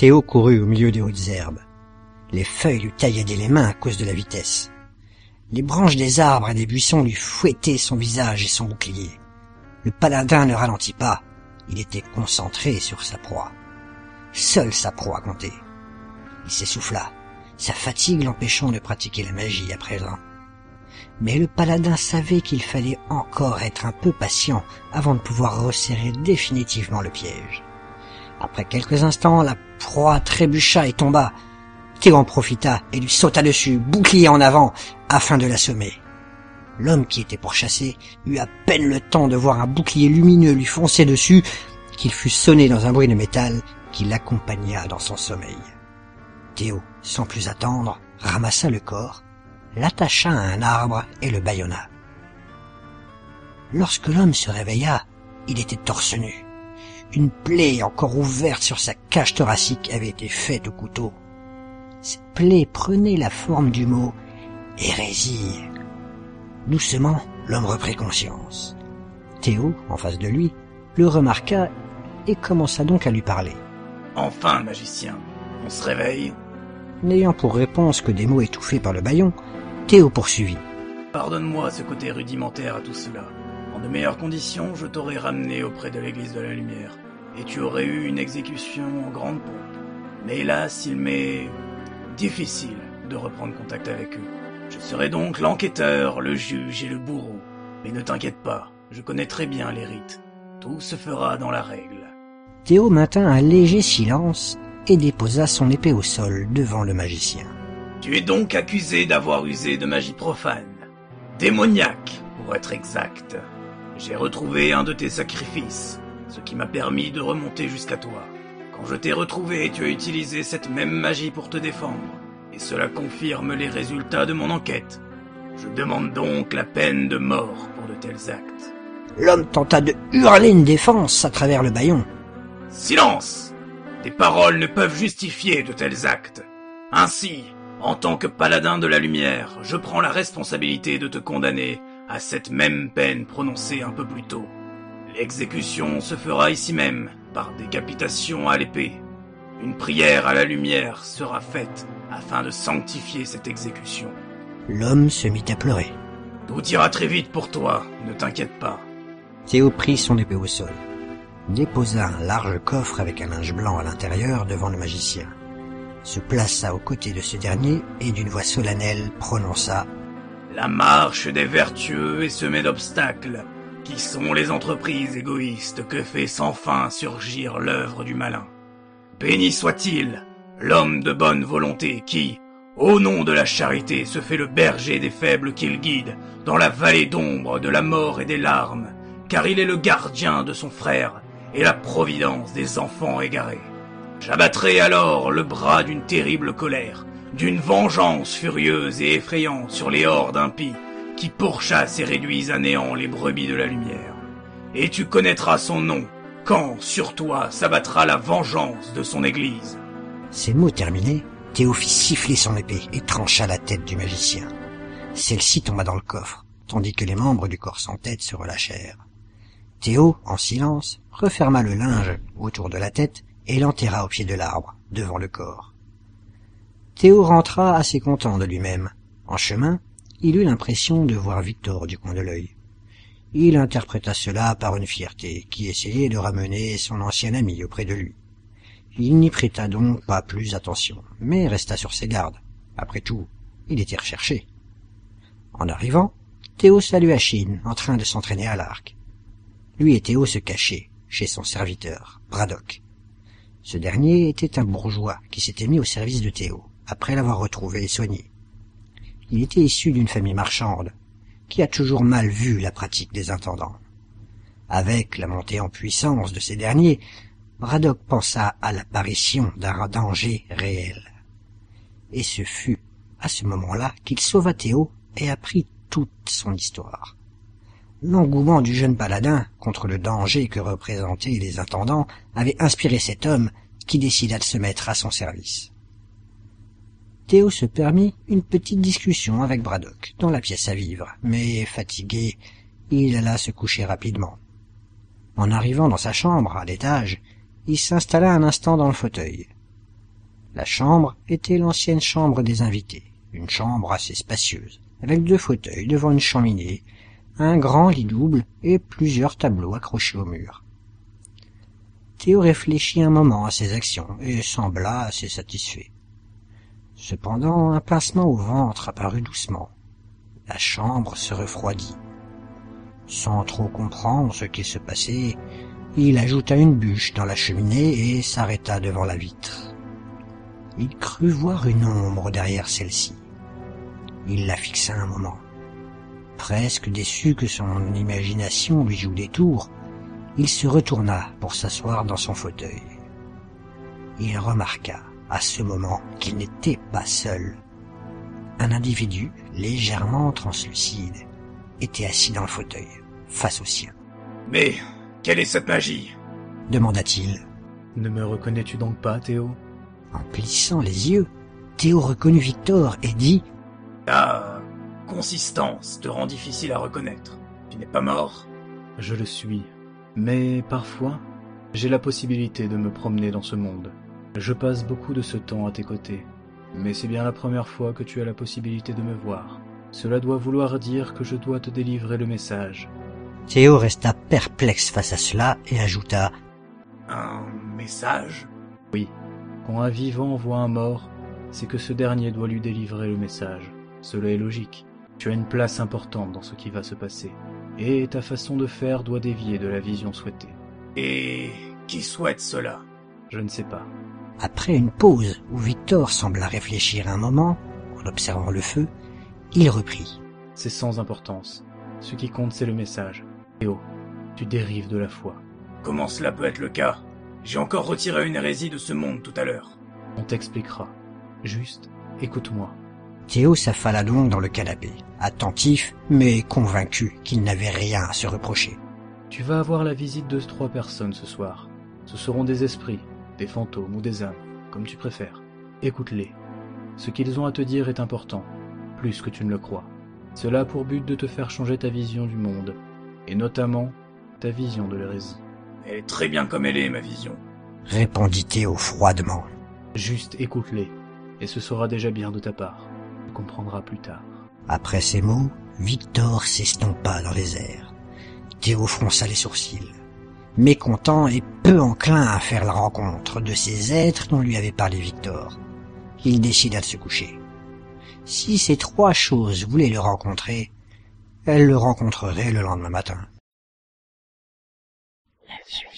Théo courut au milieu des hautes herbes. Les feuilles lui taillaient les mains à cause de la vitesse. Les branches des arbres et des buissons lui fouettaient son visage et son bouclier. Le paladin ne ralentit pas, il était concentré sur sa proie. Seule sa proie comptait. Il s'essouffla, sa fatigue l'empêchant de pratiquer la magie à présent. Mais le paladin savait qu'il fallait encore être un peu patient avant de pouvoir resserrer définitivement le piège. Après quelques instants, la proie trébucha et tomba. Théo en profita et lui sauta dessus, bouclier en avant, afin de l'assommer. L'homme qui était pourchassé eut à peine le temps de voir un bouclier lumineux lui foncer dessus qu'il fut sonné dans un bruit de métal qui l'accompagna dans son sommeil. Théo, sans plus attendre, ramassa le corps, l'attacha à un arbre et le bâillonna. Lorsque l'homme se réveilla, il était torse nu. Une plaie encore ouverte sur sa cage thoracique avait été faite au couteau. Cette plaie prenait la forme du mot « hérésie ». Doucement, l'homme reprit conscience. Théo, en face de lui, le remarqua et commença donc à lui parler. « Enfin, magicien, on se réveille ?» N'ayant pour réponse que des mots étouffés par le bâillon, Théo poursuivit. « Pardonne-moi ce côté rudimentaire à tout cela. En de meilleures conditions, je t'aurais ramené auprès de l'église de la lumière, et tu aurais eu une exécution en grande pompe. Mais hélas, il m'est difficile de reprendre contact avec eux. Je serai donc l'enquêteur, le juge et le bourreau. Mais ne t'inquiète pas, je connais très bien les rites. Tout se fera dans la règle. » Théo maintint un léger silence et déposa son épée au sol devant le magicien. « Tu es donc accusé d'avoir usé de magie profane, démoniaque pour être exact. J'ai retrouvé un de tes sacrifices, ce qui m'a permis de remonter jusqu'à toi. Quand je t'ai retrouvé, tu as utilisé cette même magie pour te défendre, et cela confirme les résultats de mon enquête. Je demande donc la peine de mort pour de tels actes. » L'homme tenta de hurler une défense à travers le bâillon. « Silence ! Tes paroles ne peuvent justifier de tels actes. Ainsi, en tant que paladin de la lumière, je prends la responsabilité de te condamner à cette même peine prononcée un peu plus tôt. L'exécution se fera ici même, par décapitation à l'épée. Une prière à la lumière sera faite afin de sanctifier cette exécution. » L'homme se mit à pleurer. « Tout ira très vite pour toi, ne t'inquiète pas. » Théo prit son épée au sol, déposa un large coffre avec un linge blanc à l'intérieur devant le magicien, se plaça aux côtés de ce dernier et d'une voix solennelle prononça « La marche des vertueux est semée d'obstacles, qui sont les entreprises égoïstes que fait sans fin surgir l'œuvre du malin. Béni soit-il, l'homme de bonne volonté qui, au nom de la charité, se fait le berger des faibles qu'il guide dans la vallée d'ombre de la mort et des larmes, car il est le gardien de son frère et la providence des enfants égarés. J'abattrai alors le bras d'une terrible colère, d'une vengeance furieuse et effrayante sur les hordes impies qui pourchassent et réduisent à néant les brebis de la lumière. Et tu connaîtras son nom, quand sur toi s'abattra la vengeance de son église. » Ces mots terminés, Théo fit siffler son épée et trancha la tête du magicien. Celle-ci tomba dans le coffre, tandis que les membres du corps sans tête se relâchèrent. Théo, en silence, referma le linge autour de la tête et l'enterra au pied de l'arbre, devant le corps. Théo rentra assez content de lui-même. En chemin, il eut l'impression de voir Victor du coin de l'œil. Il interpréta cela par une fierté qui essayait de ramener son ancien ami auprès de lui. Il n'y prêta donc pas plus attention, mais resta sur ses gardes. Après tout, il était recherché. En arrivant, Théo salua Chine, en train de s'entraîner à l'arc. Lui et Théo se cachaient chez son serviteur, Braddock. Ce dernier était un bourgeois qui s'était mis au service de Théo, après l'avoir retrouvé et soigné. Il était issu d'une famille marchande, qui a toujours mal vu la pratique des intendants. Avec la montée en puissance de ces derniers, Braddock pensa à l'apparition d'un danger réel. Et ce fut à ce moment-là qu'il sauva Théo et apprit toute son histoire. L'engouement du jeune paladin contre le danger que représentaient les intendants avait inspiré cet homme qui décida de se mettre à son service. Théo se permit une petite discussion avec Braddock dans la pièce à vivre, mais fatigué, il alla se coucher rapidement. En arrivant dans sa chambre, à l'étage, il s'installa un instant dans le fauteuil. La chambre était l'ancienne chambre des invités, une chambre assez spacieuse, avec 2 fauteuils devant une cheminée, un grand lit double et plusieurs tableaux accrochés au mur. Théo réfléchit un moment à ses actions et sembla assez satisfait. Cependant, un pincement au ventre apparut doucement. La chambre se refroidit. Sans trop comprendre ce qui se passait, il ajouta une bûche dans la cheminée et s'arrêta devant la vitre. Il crut voir une ombre derrière celle-ci. Il la fixa un moment. Presque déçu que son imagination lui joue des tours, il se retourna pour s'asseoir dans son fauteuil. Il remarqua à ce moment qu'il n'était pas seul. Un individu légèrement translucide était assis dans le fauteuil, face au sien. « Mais quelle est cette magie ?» demanda-t-il. « Ne me reconnais-tu donc pas, Théo ?» En plissant les yeux, Théo reconnut Victor et dit « Ta consistance te rend difficile à reconnaître. Tu n'es pas mort ?»« Je le suis, mais parfois, j'ai la possibilité de me promener dans ce monde. Je passe beaucoup de ce temps à tes côtés, mais c'est bien la première fois que tu as la possibilité de me voir. Cela doit vouloir dire que je dois te délivrer le message. » Théo resta perplexe face à cela et ajouta « Un message ?» Oui, quand un vivant voit un mort, c'est que ce dernier doit lui délivrer le message. Cela est logique. Tu as une place importante dans ce qui va se passer, et ta façon de faire doit dévier de la vision souhaitée. « Et qui souhaite cela ?» Je ne sais pas. Après une pause où Victor sembla réfléchir un moment, en observant le feu, il reprit. « C'est sans importance. Ce qui compte, c'est le message. Théo, tu dérives de la foi. » « Comment cela peut être le cas ? J'ai encore retiré une hérésie de ce monde tout à l'heure. » « On t'expliquera. Juste, écoute-moi. » Théo s'affala donc dans le canapé, attentif mais convaincu qu'il n'avait rien à se reprocher. « Tu vas avoir la visite de 3 personnes ce soir. Ce seront des esprits, des fantômes ou des âmes, comme tu préfères. Écoute-les. Ce qu'ils ont à te dire est important, plus que tu ne le crois. Cela a pour but de te faire changer ta vision du monde, et notamment ta vision de l'hérésie. » « Elle est très bien comme elle est, ma vision. » répondit Théo froidement. « Juste écoute-les, et ce sera déjà bien de ta part. Tu comprendras plus tard. » Après ces mots, Victor s'estompa dans les airs. Théo fronça les sourcils, mécontent et peu enclin à faire la rencontre de ces êtres dont lui avait parlé Victor. Il décida de se coucher. Si ces 3 choses voulaient le rencontrer, elles le rencontreraient le lendemain matin. La suite.